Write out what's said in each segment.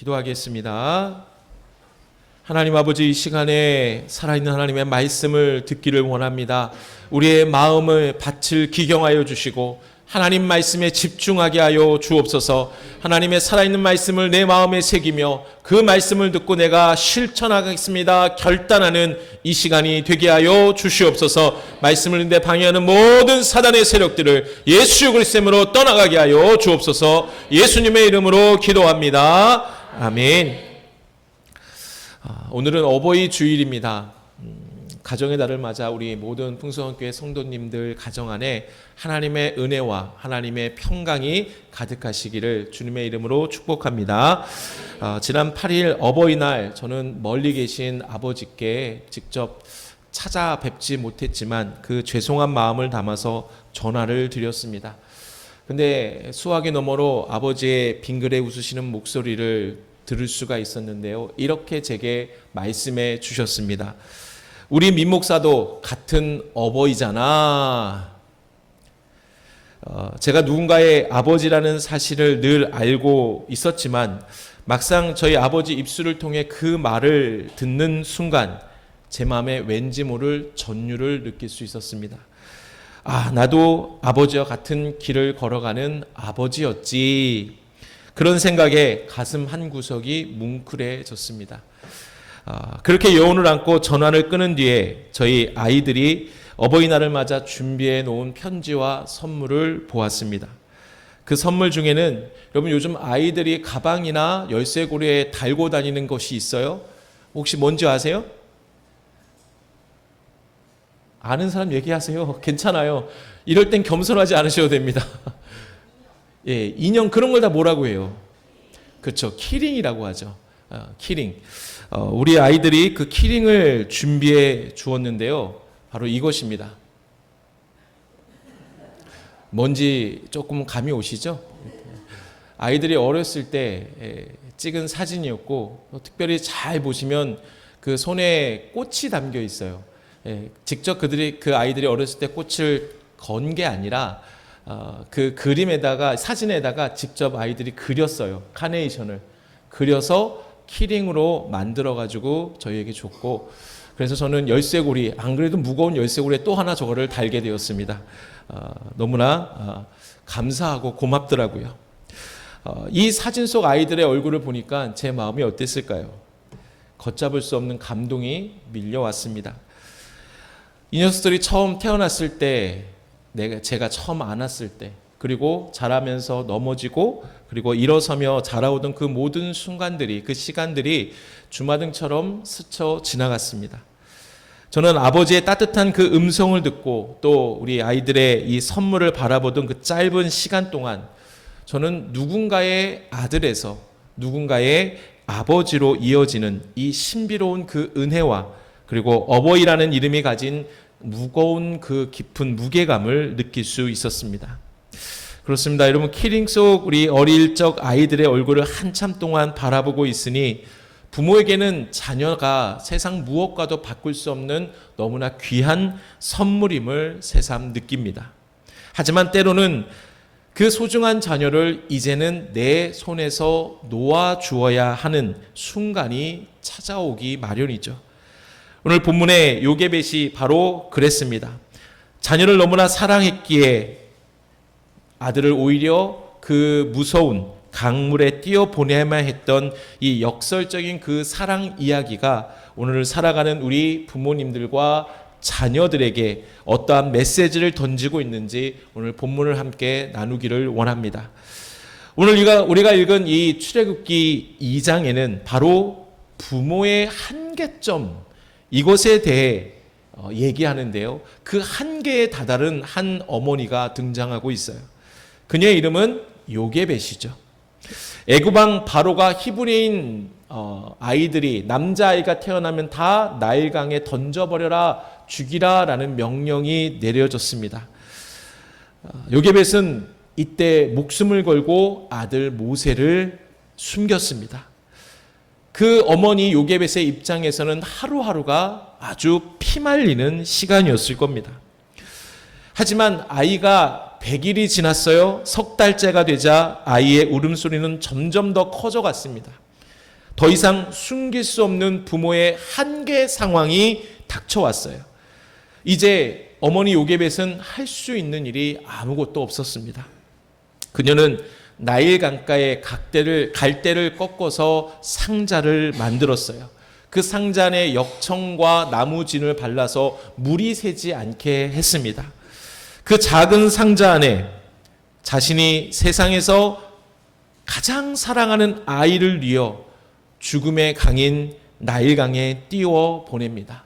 기도하겠습니다. 하나님 아버지, 이 시간에 살아있는 하나님의 말씀을 듣기를 원합니다. 우리의 마음을 밭을 기경하여 주시고 하나님 말씀에 집중하게 하여 주옵소서. 하나님의 살아있는 말씀을 내 마음에 새기며 그 말씀을 듣고 내가 실천하겠습니다 결단하는 이 시간이 되게 하여 주시옵소서. 말씀을 듣는데 방해하는 모든 사단의 세력들을 예수 그리스도의 이름으로 떠나가게 하여 주옵소서. 예수님의 이름으로 기도합니다. 아멘. 오늘은 어버이 주일입니다. 가정의 달을 맞아 우리 모든 풍성교회 성도님들 가정 안에 하나님의 은혜와 하나님의 평강이 가득하시기를 주님의 이름으로 축복합니다. 지난 8일 어버이날 저는 멀리 계신 아버지께 직접 찾아뵙지 못했지만 그 죄송한 마음을 담아서 전화를 드렸습니다. 근데 수화기 너머로 아버지의 빙그레 웃으시는 목소리를 들을 수가 있었는데요. 이렇게 제게 말씀해 주셨습니다. 우리 민 목사도 같은 어버이잖아. 제가 누군가의 아버지라는 사실을 늘 알고 있었지만 막상 저희 아버지 입술을 통해 그 말을 듣는 순간 제 마음에 왠지 모를 전율을 느낄 수 있었습니다. 나도 아버지와 같은 길을 걸어가는 아버지였지. 그런 생각에 가슴 한 구석이 뭉클해졌습니다. 그렇게 여운을 안고 전화를 끊은 뒤에 저희 아이들이 어버이날을 맞아 준비해 놓은 편지와 선물을 보았습니다. 그 선물 중에는 여러분 요즘 아이들이 가방이나 열쇠고리에 달고 다니는 것이 있어요. 혹시 뭔지 아세요? 아는 사람 얘기하세요. 괜찮아요. 이럴 땐 겸손하지 않으셔도 됩니다. 예, 인형 그런 걸 다 뭐라고 해요? 그렇죠. 키링이라고 하죠. 키링. 우리 아이들이 그 키링을 준비해 주었는데요. 바로 이것입니다. 뭔지 조금 감이 오시죠? 아이들이 어렸을 때 찍은 사진이었고 특별히 잘 보시면 그 손에 꽃이 담겨 있어요. 직접 그 아이들이 어렸을 때 꽃을 건 게 아니라 그 그림에다가 사진에다가 직접 아이들이 그렸어요. 카네이션을 그려서 키링으로 만들어 가지고 저희에게 줬고, 그래서 저는 열쇠고리, 안 그래도 무거운 열쇠고리에 또 하나 저거를 달게 되었습니다. 너무나 감사하고 고맙더라고요. 이 사진 속 아이들의 얼굴을 보니까 제 마음이 어땠을까요? 걷잡을 수 없는 감동이 밀려왔습니다. 이 녀석들이 처음 태어났을 때, 제가 처음 안았을 때, 그리고 자라면서 넘어지고 그리고 일어서며 자라오던 그 모든 순간들이, 그 시간들이 주마등처럼 스쳐 지나갔습니다. 저는 아버지의 따뜻한 그 음성을 듣고 또 우리 아이들의 이 선물을 바라보던 그 짧은 시간 동안 저는 누군가의 아들에서 누군가의 아버지로 이어지는 이 신비로운 그 은혜와 그리고 어버이라는 이름이 가진 무거운 그 깊은 무게감을 느낄 수 있었습니다. 그렇습니다. 여러분, 키링 속 우리 어릴 적 아이들의 얼굴을 한참 동안 바라보고 있으니 부모에게는 자녀가 세상 무엇과도 바꿀 수 없는 너무나 귀한 선물임을 새삼 느낍니다. 하지만 때로는 그 소중한 자녀를 이제는 내 손에서 놓아주어야 하는 순간이 찾아오기 마련이죠. 오늘 본문의 요게벳이 바로 그랬습니다. 자녀를 너무나 사랑했기에 아들을 오히려 그 무서운 강물에 띄어보내야만 했던 이 역설적인 그 사랑 이야기가 오늘 살아가는 우리 부모님들과 자녀들에게 어떠한 메시지를 던지고 있는지 오늘 본문을 함께 나누기를 원합니다. 오늘 우리가 읽은 이 출애굽기 2장에는 바로 부모의 한계점, 이것에 대해 얘기하는데요. 그 한계에 다다른 한 어머니가 등장하고 있어요. 그녀의 이름은 요게벳이죠. 애굽왕 바로가 히브리인 아이들이, 남자아이가 태어나면 다 나일강에 던져버려라, 죽이라 라는 명령이 내려졌습니다. 요게벳은 이때 목숨을 걸고 아들 모세를 숨겼습니다. 그 어머니 요게벳의 입장에서는 하루하루가 아주 피말리는 시간이었을 겁니다. 하지만 아이가 100일이 지났어요. 석 달째가 되자 아이의 울음소리는 점점 더 커져갔습니다. 더 이상 숨길 수 없는 부모의 한계 상황이 닥쳐왔어요. 이제 어머니 요게벳은 할 수 있는 일이 아무것도 없었습니다. 그녀는 나일 강가에 갈대를 꺾어서 상자를 만들었어요. 그 상자 안에 역청과 나무진을 발라서 물이 새지 않게 했습니다. 그 작은 상자 안에 자신이 세상에서 가장 사랑하는 아이를 뉘어 죽음의 강인 나일강에 띄워 보냅니다.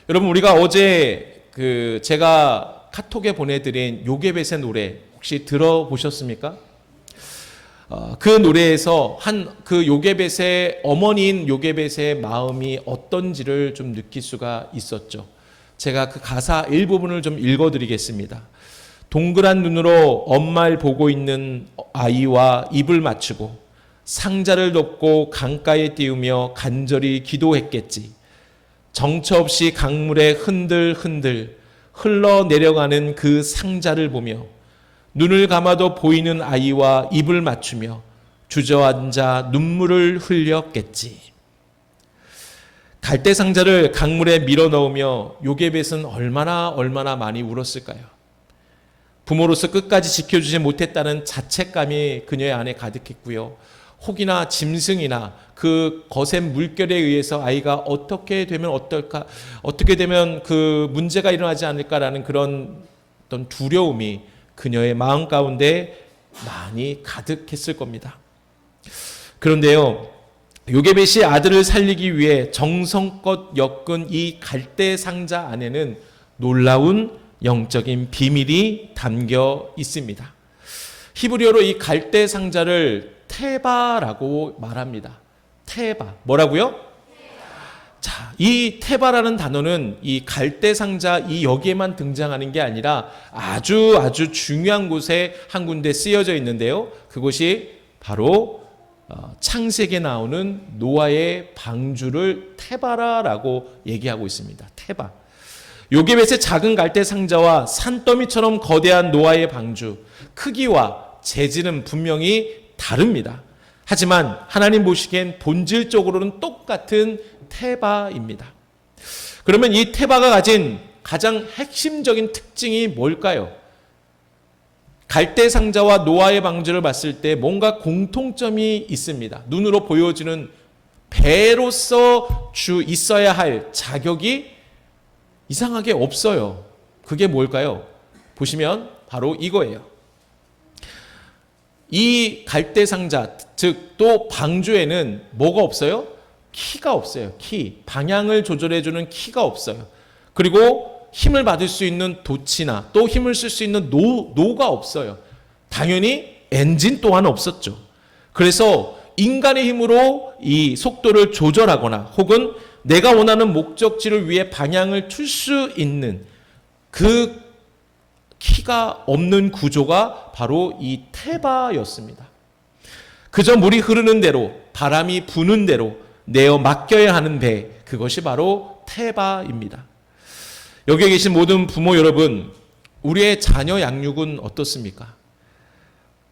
여러분, 우리가 어제 제가 카톡에 보내드린 요게벳의 노래 혹시 들어보셨습니까? 그 노래에서 그 요게벳의 어머니인 요게벳의 마음이 어떤지를 좀 느낄 수가 있었죠. 제가 그 가사 일부분을 좀 읽어드리겠습니다. 동그란 눈으로 엄마를 보고 있는 아이와 입을 맞추고 상자를 덮고 강가에 띄우며 간절히 기도했겠지. 정처 없이 강물에 흔들흔들 흘러내려가는 그 상자를 보며 눈을 감아도 보이는 아이와 입을 맞추며 주저앉아 눈물을 흘렸겠지. 갈대 상자를 강물에 밀어 넣으며 요게벳은 얼마나 많이 울었을까요? 부모로서 끝까지 지켜주지 못했다는 자책감이 그녀의 안에 가득했고요. 혹이나 짐승이나 그 거센 물결에 의해서 아이가 어떻게 되면 어떨까, 어떻게 되면 그 문제가 일어나지 않을까라는 그런 어떤 두려움이 그녀의 마음 가운데 많이 가득했을 겁니다. 그런데요, 요게벳이 아들을 살리기 위해 정성껏 엮은 이 갈대 상자 안에는 놀라운 영적인 비밀이 담겨 있습니다. 히브리어로 이 갈대 상자를 테바라고 말합니다. 테바. 뭐라고요? 자, 이 테바라는 단어는 이 갈대 상자 여기에만 등장하는 게 아니라 아주 중요한 곳에 한 군데 쓰여져 있는데요. 그곳이 바로 창세기에 나오는 노아의 방주를 테바라라고 얘기하고 있습니다. 테바. 요게벳의 작은 갈대 상자와 산더미처럼 거대한 노아의 방주, 크기와 재질은 분명히 다릅니다. 하지만 하나님 보시기엔 본질적으로는 똑같은 테바입니다. 그러면 이 테바가 가진 가장 핵심적인 특징이 뭘까요? 갈대 상자와 노아의 방주를 봤을 때 뭔가 공통점이 있습니다. 눈으로 보여지는 배로서 있어야 할 자격이 이상하게 없어요. 그게 뭘까요? 보시면 바로 이거예요. 이 갈대 상자, 즉 또 방주에는 뭐가 없어요? 키가 없어요. 키. 방향을 조절해주는 키가 없어요. 그리고 힘을 받을 수 있는 돛이나 또 힘을 쓸 수 있는 노가 없어요. 당연히 엔진 또한 없었죠. 그래서 인간의 힘으로 이 속도를 조절하거나 혹은 내가 원하는 목적지를 위해 방향을 틀 수 있는 그 키가 없는 구조가 바로 이 테바였습니다. 그저 물이 흐르는 대로, 바람이 부는 대로 내어 맡겨야 하는 배, 그것이 바로 테바입니다. 여기에 계신 모든 부모 여러분, 우리의 자녀 양육은 어떻습니까?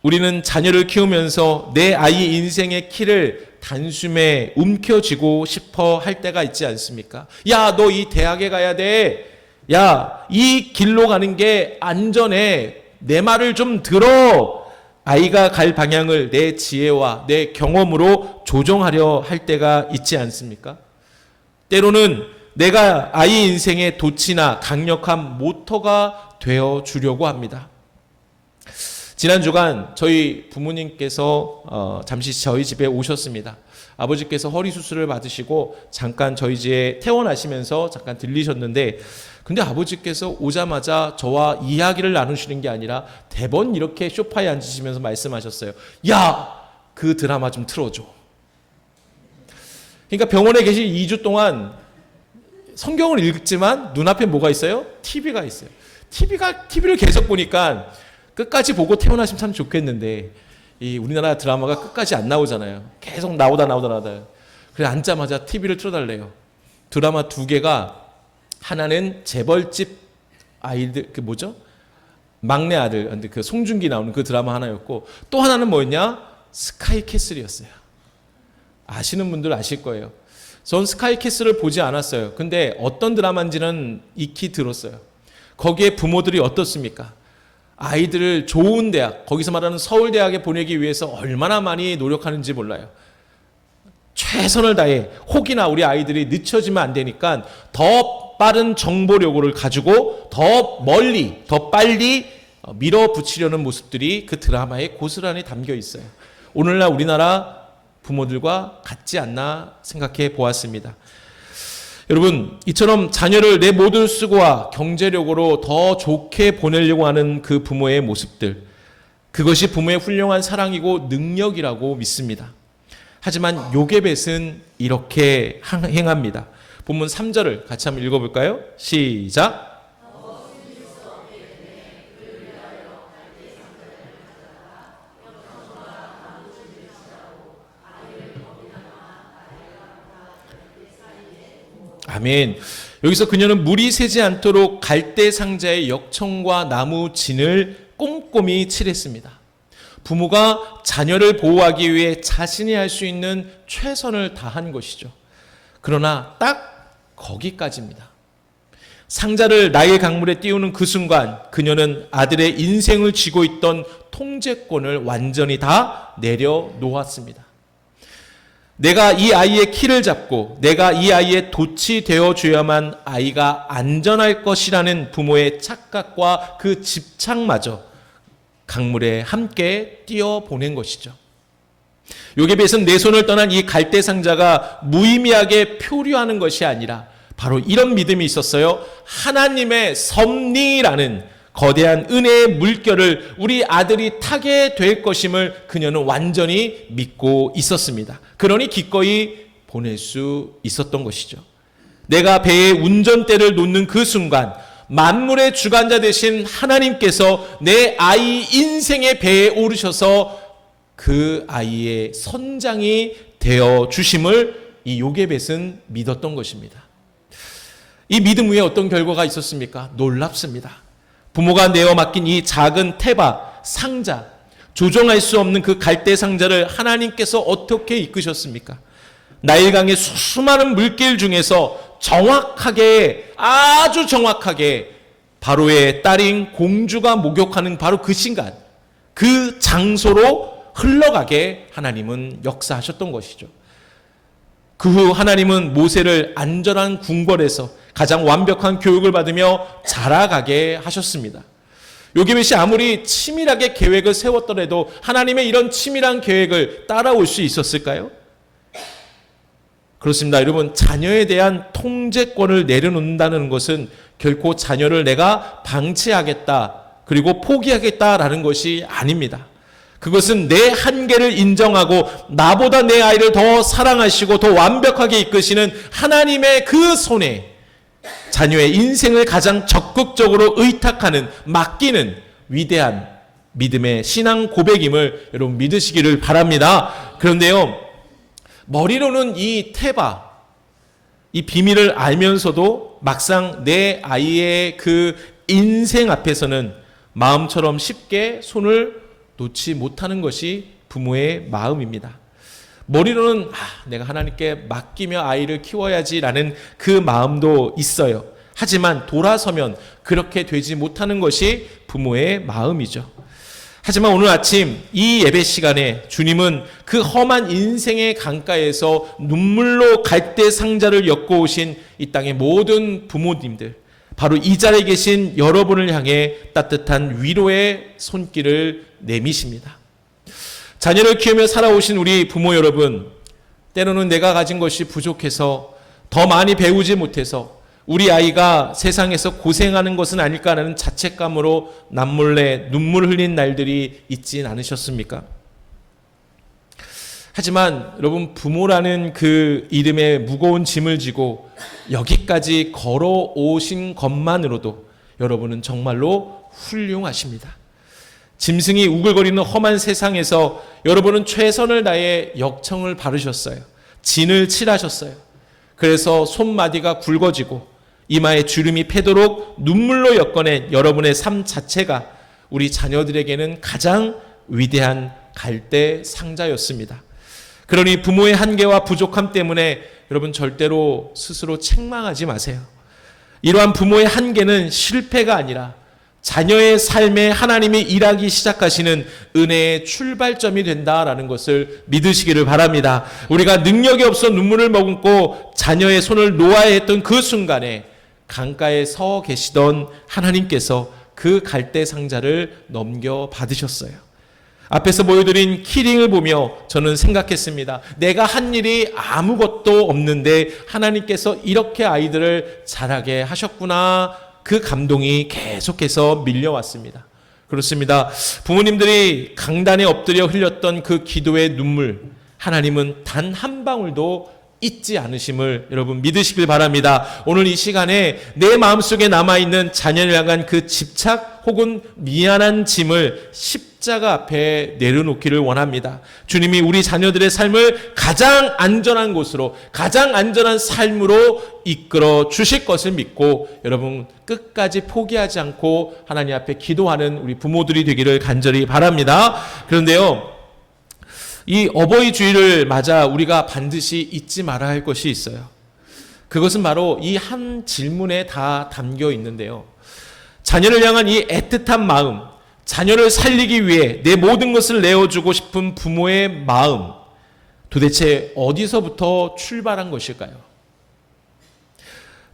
우리는 자녀를 키우면서 내 아이 인생의 키를 단숨에 움켜쥐고 싶어 할 때가 있지 않습니까? 야, 너 이 대학에 가야 돼. 야, 이 길로 가는 게 안전해. 내 말을 좀 들어. 아이가 갈 방향을 내 지혜와 내 경험으로 조정하려 할 때가 있지 않습니까? 때로는 내가 아이 인생의 돛이나 강력한 모터가 되어 주려고 합니다. 지난 주간 저희 부모님께서 잠시 저희 집에 오셨습니다. 아버지께서 허리 수술을 받으시고 잠깐 저희 집에 퇴원하시면서 잠깐 들리셨는데, 근데 아버지께서 오자마자 저와 이야기를 나누시는 게 아니라 대번 이렇게 소파에 앉으시면서 말씀하셨어요. 야, 그 드라마 좀 틀어줘. 그러니까 병원에 계신 2주 동안 성경을 읽지만 눈앞에 뭐가 있어요? TV가 있어요. TV를 계속 보니까 끝까지 보고 퇴원하시면 참 좋겠는데, 이 우리나라 드라마가 끝까지 안 나오잖아요. 계속 나오다. 그래서 앉자마자 TV를 틀어달래요. 드라마 2개가, 하나는 재벌집 아이들, 막내 아들, 근데 그 송중기 나오는 그 드라마 하나였고, 또 하나는 뭐였냐? 스카이 캐슬이었어요. 아시는 분들 아실 거예요. 전 스카이캐슬을 보지 않았어요. 근데 어떤 드라마인지는 익히 들었어요. 거기에 부모들이 어떻습니까? 아이들을 좋은 대학, 거기서 말하는 서울대학에 보내기 위해서 얼마나 많이 노력하는지 몰라요. 최선을 다해 혹이나 우리 아이들이 늦춰지면 안 되니까 더 빠른 정보력을 가지고 더 멀리, 더 빨리 밀어붙이려는 모습들이 그 드라마에 고스란히 담겨 있어요. 오늘날 우리나라 부모들과 같지 않나 생각해 보았습니다. 여러분, 이처럼 자녀를 내 모든 수고와 경제력으로 더 좋게 보내려고 하는 그 부모의 모습들, 그것이 부모의 훌륭한 사랑이고 능력이라고 믿습니다. 하지만 요게벳은 이렇게 행합니다. 본문 3절을 같이 한번 읽어볼까요? 시작. 아멘. 여기서 그녀는 물이 새지 않도록 갈대 상자의 역청과 나무 진을 꼼꼼히 칠했습니다. 부모가 자녀를 보호하기 위해 자신이 할 수 있는 최선을 다한 것이죠. 그러나 딱 거기까지입니다. 상자를 나일 강물에 띄우는 그 순간 그녀는 아들의 인생을 쥐고 있던 통제권을 완전히 다 내려놓았습니다. 내가 이 아이의 키를 잡고 내가 이 아이의 돛이 되어줘야만 아이가 안전할 것이라는 부모의 착각과 그 집착마저 강물에 함께 띄어보낸 것이죠. 요게벳은 내 손을 떠난 이 갈대 상자가 무의미하게 표류하는 것이 아니라 바로 이런 믿음이 있었어요. 하나님의 섭리라는 거대한 은혜의 물결을 우리 아들이 타게 될 것임을 그녀는 완전히 믿고 있었습니다. 그러니 기꺼이 보낼 수 있었던 것이죠. 내가 배에 운전대를 놓는 그 순간 만물의 주관자 되신 하나님께서 내 아이 인생의 배에 오르셔서 그 아이의 선장이 되어 주심을 이 요게벳은 믿었던 것입니다. 이 믿음 위에 어떤 결과가 있었습니까? 놀랍습니다. 부모가 내어 맡긴 이 작은 테바, 상자, 조정할 수 없는 그 갈대 상자를 하나님께서 어떻게 이끄셨습니까? 나일강의 수많은 물길 중에서 정확하게, 아주 정확하게 바로의 딸인 공주가 목욕하는 바로 그 시간, 그 장소로 흘러가게 하나님은 역사하셨던 것이죠. 그 후 하나님은 모세를 안전한 궁궐에서 가장 완벽한 교육을 받으며 자라가게 하셨습니다. 요게벳이 아무리 치밀하게 계획을 세웠더라도 하나님의 이런 치밀한 계획을 따라올 수 있었을까요? 그렇습니다. 여러분, 자녀에 대한 통제권을 내려놓는다는 것은 결코 자녀를 내가 방치하겠다, 그리고 포기하겠다라는 것이 아닙니다. 그것은 내 한계를 인정하고 나보다 내 아이를 더 사랑하시고 더 완벽하게 이끄시는 하나님의 그 손에 자녀의 인생을 가장 적극적으로 의탁하는, 맡기는 위대한 믿음의 신앙 고백임을 여러분 믿으시기를 바랍니다. 그런데요, 머리로는 이 테바, 이 비밀을 알면서도 막상 내 아이의 그 인생 앞에서는 마음처럼 쉽게 손을 놓지 못하는 것이 부모의 마음입니다. 머리로는 내가 하나님께 맡기며 아이를 키워야지라는 그 마음도 있어요. 하지만 돌아서면 그렇게 되지 못하는 것이 부모의 마음이죠. 하지만 오늘 아침 이 예배 시간에 주님은 그 험한 인생의 강가에서 눈물로 갈대 상자를 엮어 오신 이 땅의 모든 부모님들, 바로 이 자리에 계신 여러분을 향해 따뜻한 위로의 손길을 내미십니다. 자녀를 키우며 살아오신 우리 부모 여러분, 때로는 내가 가진 것이 부족해서 더 많이 배우지 못해서 우리 아이가 세상에서 고생하는 것은 아닐까라는 자책감으로 남몰래 눈물 흘린 날들이 있진 않으셨습니까? 하지만 여러분, 부모라는 그 이름에 무거운 짐을 지고 여기까지 걸어오신 것만으로도 여러분은 정말로 훌륭하십니다. 짐승이 우글거리는 험한 세상에서 여러분은 최선을 다해 역청을 바르셨어요. 진을 칠하셨어요. 그래서 손마디가 굵어지고 이마에 주름이 패도록 눈물로 엮어낸 여러분의 삶 자체가 우리 자녀들에게는 가장 위대한 갈대 상자였습니다. 그러니 부모의 한계와 부족함 때문에 여러분 절대로 스스로 책망하지 마세요. 이러한 부모의 한계는 실패가 아니라 자녀의 삶에 하나님이 일하기 시작하시는 은혜의 출발점이 된다라는 것을 믿으시기를 바랍니다. 우리가 능력이 없어 눈물을 머금고 자녀의 손을 놓아야 했던 그 순간에 강가에 서 계시던 하나님께서 그 갈대 상자를 넘겨 받으셨어요. 앞에서 보여드린 키링을 보며 저는 생각했습니다. 내가 한 일이 아무것도 없는데 하나님께서 이렇게 아이들을 자라게 하셨구나. 그 감동이 계속해서 밀려왔습니다. 그렇습니다. 부모님들이 강단에 엎드려 흘렸던 그 기도의 눈물, 하나님은 단 한 방울도 잊지 않으심을 여러분 믿으시길 바랍니다. 오늘 이 시간에 내 마음속에 남아있는 자녀를 향한 그 집착 혹은 미안한 짐을 십자가 앞에 내려놓기를 원합니다. 주님이 우리 자녀들의 삶을 가장 안전한 곳으로, 가장 안전한 삶으로 이끌어 주실 것을 믿고 여러분 끝까지 포기하지 않고 하나님 앞에 기도하는 우리 부모들이 되기를 간절히 바랍니다. 그런데요, 이 어버이 주일을 맞아 우리가 반드시 잊지 말아야 할 것이 있어요. 그것은 바로 이 한 질문에 다 담겨 있는데요. 자녀를 향한 이 애틋한 마음, 자녀를 살리기 위해 내 모든 것을 내어주고 싶은 부모의 마음, 도대체 어디서부터 출발한 것일까요?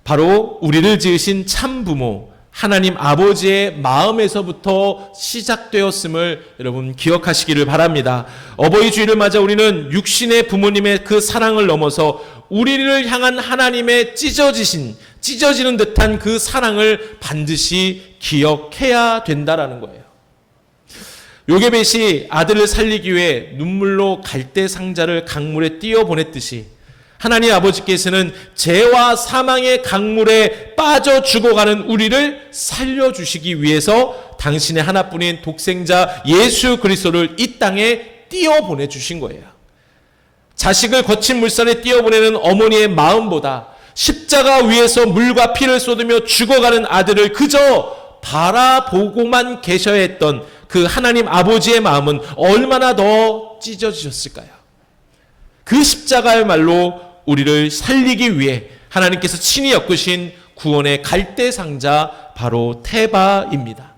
바로 우리를 지으신 참 부모, 하나님 아버지의 마음에서부터 시작되었음을 여러분 기억하시기를 바랍니다. 어버이 주일을 맞아 우리는 육신의 부모님의 그 사랑을 넘어서 우리를 향한 하나님의 찢어지는 듯한 그 사랑을 반드시 기억해야 된다라는 거예요. 요게벳이 아들을 살리기 위해 눈물로 갈대 상자를 강물에 띄어 보냈듯이 하나님 아버지께서는 죄와 사망의 강물에 빠져 죽어가는 우리를 살려주시기 위해서 당신의 하나뿐인 독생자 예수 그리스도를 이 땅에 띄어 보내주신 거예요. 자식을 거친 물살에 띄어 보내는 어머니의 마음보다 십자가 위에서 물과 피를 쏟으며 죽어가는 아들을 그저 바라보고만 계셔야 했던 그 하나님 아버지의 마음은 얼마나 더 찢어지셨을까요? 그 십자가야말로 우리를 살리기 위해 하나님께서 친히 엮으신 구원의 갈대상자 바로 테바입니다.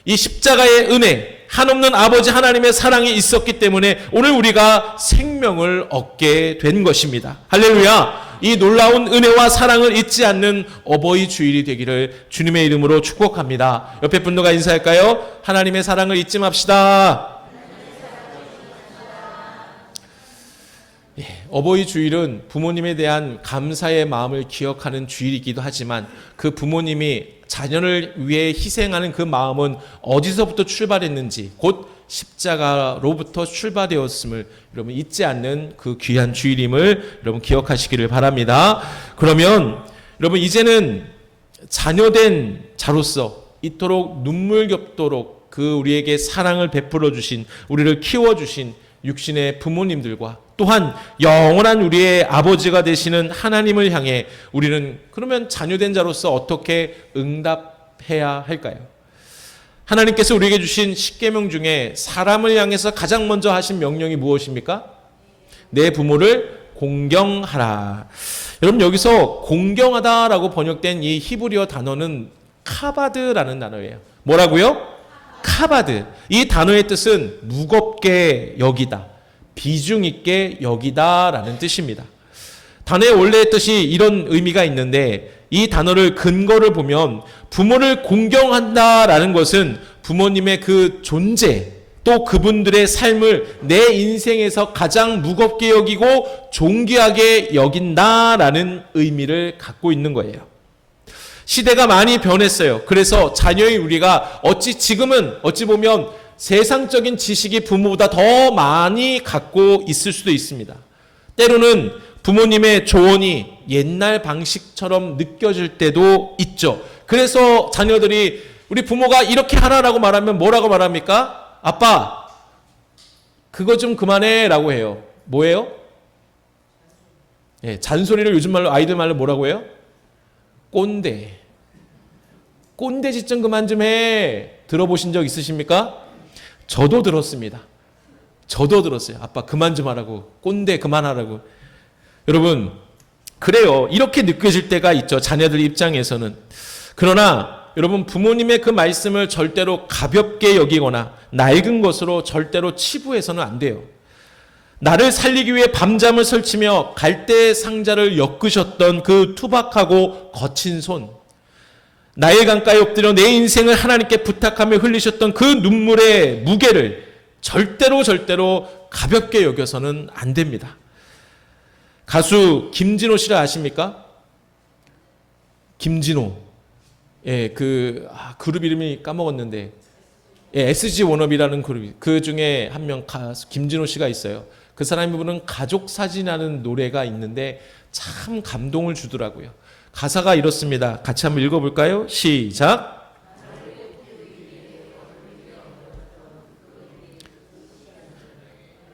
이 십자가의 은혜, 한없는 아버지 하나님의 사랑이 있었기 때문에 오늘 우리가 생명을 얻게 된 것입니다. 할렐루야! 이 놀라운 은혜와 사랑을 잊지 않는 어버이 주일이 되기를 주님의 이름으로 축복합니다. 옆에 분들과 인사할까요? 하나님의 사랑을 잊지 맙시다. 어버이 주일은 부모님에 대한 감사의 마음을 기억하는 주일이기도 하지만 그 부모님이 자녀를 위해 희생하는 그 마음은 어디서부터 출발했는지 곧 십자가로부터 출발되었음을 여러분 잊지 않는 그 귀한 주일임을 여러분 기억하시기를 바랍니다. 그러면 여러분 이제는 자녀된 자로서 이토록 눈물겹도록 그 우리에게 사랑을 베풀어 주신, 우리를 키워 주신 육신의 부모님들과 또한 영원한 우리의 아버지가 되시는 하나님을 향해 우리는 그러면 자녀된 자로서 어떻게 응답해야 할까요? 하나님께서 우리에게 주신 십계명 중에 사람을 향해서 가장 먼저 하신 명령이 무엇입니까? 내 부모를 공경하라. 여러분 여기서 공경하다라고 번역된 이 히브리어 단어는 카바드라는 단어예요. 뭐라고요? 카바드. 이 단어의 뜻은 무겁게 여기다, 비중 있게 여기다라는 뜻입니다. 단어의 원래의 뜻이 이런 의미가 있는데 이 단어를 근거를 보면 부모를 공경한다라는 것은 부모님의 그 존재 또 그분들의 삶을 내 인생에서 가장 무겁게 여기고 존귀하게 여긴다라는 의미를 갖고 있는 거예요. 시대가 많이 변했어요. 그래서 자녀인 우리가 지금은 어찌 보면 세상적인 지식이 부모보다 더 많이 갖고 있을 수도 있습니다. 때로는 부모님의 조언이 옛날 방식처럼 느껴질 때도 있죠. 그래서 자녀들이 우리 부모가 이렇게 하라라고 말하면 뭐라고 말합니까? 아빠, 그거 좀 그만해 라고 해요. 뭐예요? 잔소리를 요즘 말로 아이들 말로 뭐라고 해요? 꼰대. 꼰대짓 좀 그만 좀 해. 들어보신 적 있으십니까? 저도 들었습니다. 저도 들었어요. 아빠 그만 좀 하라고. 꼰대 그만하라고. 여러분, 그래요. 이렇게 느껴질 때가 있죠. 자녀들 입장에서는. 그러나 여러분, 부모님의 그 말씀을 절대로 가볍게 여기거나 낡은 것으로 절대로 치부해서는 안 돼요. 나를 살리기 위해 밤잠을 설치며 갈대 상자를 엮으셨던 그 투박하고 거친 손, 나의 강가에 엎드려 내 인생을 하나님께 부탁하며 흘리셨던 그 눈물의 무게를 절대로 가볍게 여겨서는 안 됩니다. 가수 김진호 씨를 아십니까? 김진호. 예, 그룹 이름이 까먹었는데, 예, SG 워너비라는 그룹, 그 중에 한 명 가수 김진호 씨가 있어요. 그 사람이 부르는 가족 사진이라는 노래가 있는데 참 감동을 주더라고요. 가사가 이렇습니다. 같이 한번 읽어볼까요? 시작.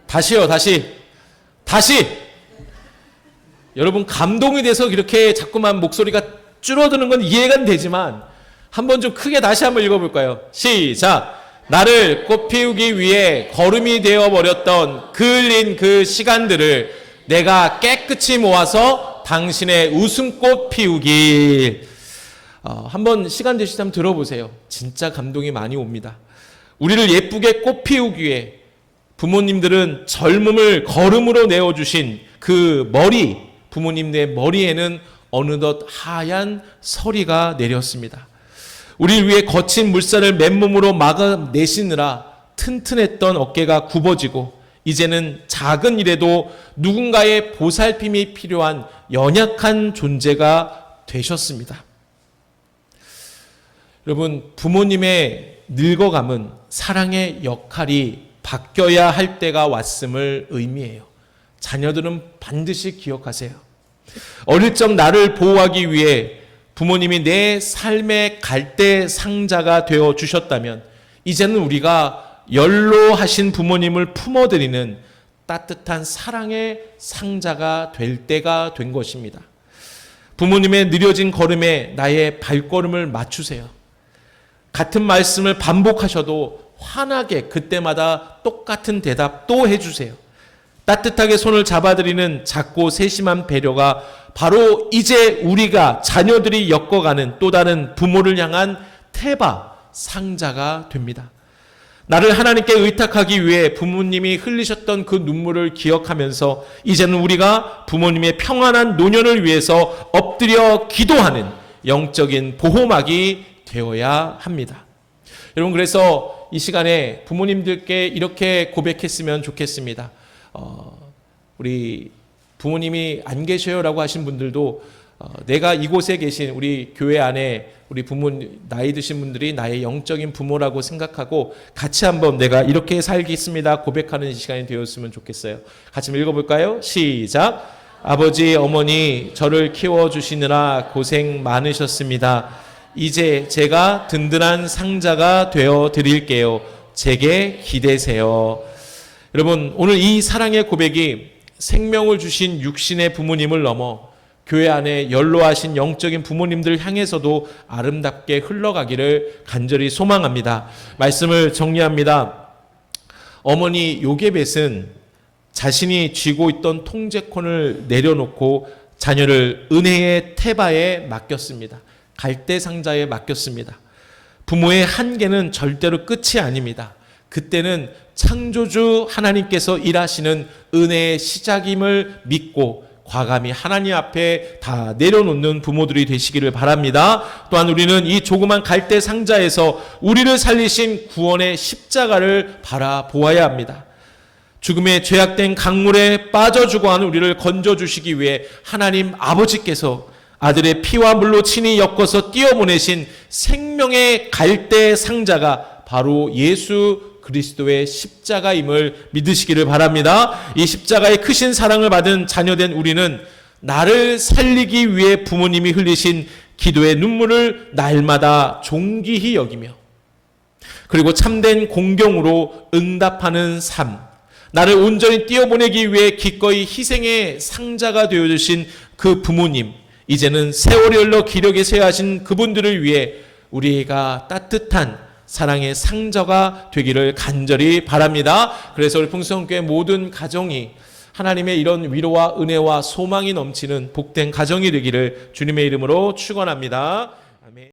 다시요, 다시. 여러분, 감동이 돼서 이렇게 자꾸만 목소리가 줄어드는 건 이해가 되지만 한번 좀 크게 다시 한번 읽어볼까요? 시작. 나를 꽃피우기 위해 거름이 되어버렸던 흘린 그 시간들을 내가 깨끗이 모아서 당신의 웃음꽃 피우길. 한번 시간 되실 때 한번 들어보세요. 진짜 감동이 많이 옵니다. 우리를 예쁘게 꽃 피우기 위해 부모님들은 젊음을 거름으로 내어주신 그 머리, 부모님의 머리에는 어느덧 하얀 서리가 내렸습니다. 우리를 위해 거친 물살을 맨몸으로 막아내시느라 튼튼했던 어깨가 굽어지고 이제는 작은 일에도 누군가의 보살핌이 필요한 연약한 존재가 되셨습니다. 여러분, 부모님의 늙어감은 사랑의 역할이 바뀌어야 할 때가 왔음을 의미해요. 자녀들은 반드시 기억하세요. 어릴 적 나를 보호하기 위해 부모님이 내 삶의 갈대 상자가 되어 주셨다면 이제는 우리가 연로하신 부모님을 품어드리는 따뜻한 사랑의 상자가 될 때가 된 것입니다. 부모님의 느려진 걸음에 나의 발걸음을 맞추세요. 같은 말씀을 반복하셔도 환하게 그때마다 똑같은 대답 또 해주세요. 따뜻하게 손을 잡아드리는 작고 세심한 배려가 바로 이제 우리가 자녀들이 엮어가는 또 다른 부모를 향한 태바 상자가 됩니다. 나를 하나님께 의탁하기 위해 부모님이 흘리셨던 그 눈물을 기억하면서 이제는 우리가 부모님의 평안한 노년을 위해서 엎드려 기도하는 영적인 보호막이 되어야 합니다. 여러분, 그래서 이 시간에 부모님들께 이렇게 고백했으면 좋겠습니다. 우리 부모님이 안 계셔요라고 하신 분들도 내가 이곳에 계신 우리 교회 안에 우리 부모님, 나이 드신 분들이 나의 영적인 부모라고 생각하고 같이 한번 내가 이렇게 살겠습니다 고백하는 시간이 되었으면 좋겠어요. 같이 한번 읽어볼까요? 시작. 아버지, 어머니, 저를 키워주시느라 고생 많으셨습니다. 이제 제가 든든한 상자가 되어 드릴게요. 제게 기대세요. 여러분, 오늘 이 사랑의 고백이 생명을 주신 육신의 부모님을 넘어 교회 안에 연로하신 영적인 부모님들 향해서도 아름답게 흘러가기를 간절히 소망합니다. 말씀을 정리합니다. 어머니 요게벳은 자신이 쥐고 있던 통제권을 내려놓고 자녀를 은혜의 태바에 맡겼습니다. 갈대 상자에 맡겼습니다. 부모의 한계는 절대로 끝이 아닙니다. 그때는 창조주 하나님께서 일하시는 은혜의 시작임을 믿고 과감히 하나님 앞에 다 내려놓는 부모들이 되시기를 바랍니다. 또한 우리는 이 조그만 갈대 상자에서 우리를 살리신 구원의 십자가를 바라보아야 합니다. 죽음의 죄악된 강물에 빠져 죽어가는 우리를 건져주시기 위해 하나님 아버지께서 아들의 피와 물로 친히 엮어서 띄어보내신 생명의 갈대 상자가 바로 예수 그리스도의 십자가임을 믿으시기를 바랍니다. 이 십자가의 크신 사랑을 받은 자녀된 우리는 나를 살리기 위해 부모님이 흘리신 기도의 눈물을 날마다 존귀히 여기며 그리고 참된 공경으로 응답하는 삶, 나를 온전히 띄어보내기 위해 기꺼이 희생의 상자가 되어주신 그 부모님, 이제는 세월이 흘러 기력에 쇠하신 그분들을 위해 우리가 따뜻한 사랑의 상저가 되기를 간절히 바랍니다. 그래서 우리 풍성교회 모든 가정이 하나님의 이런 위로와 은혜와 소망이 넘치는 복된 가정이 되기를 주님의 이름으로 축원합니다. 아멘.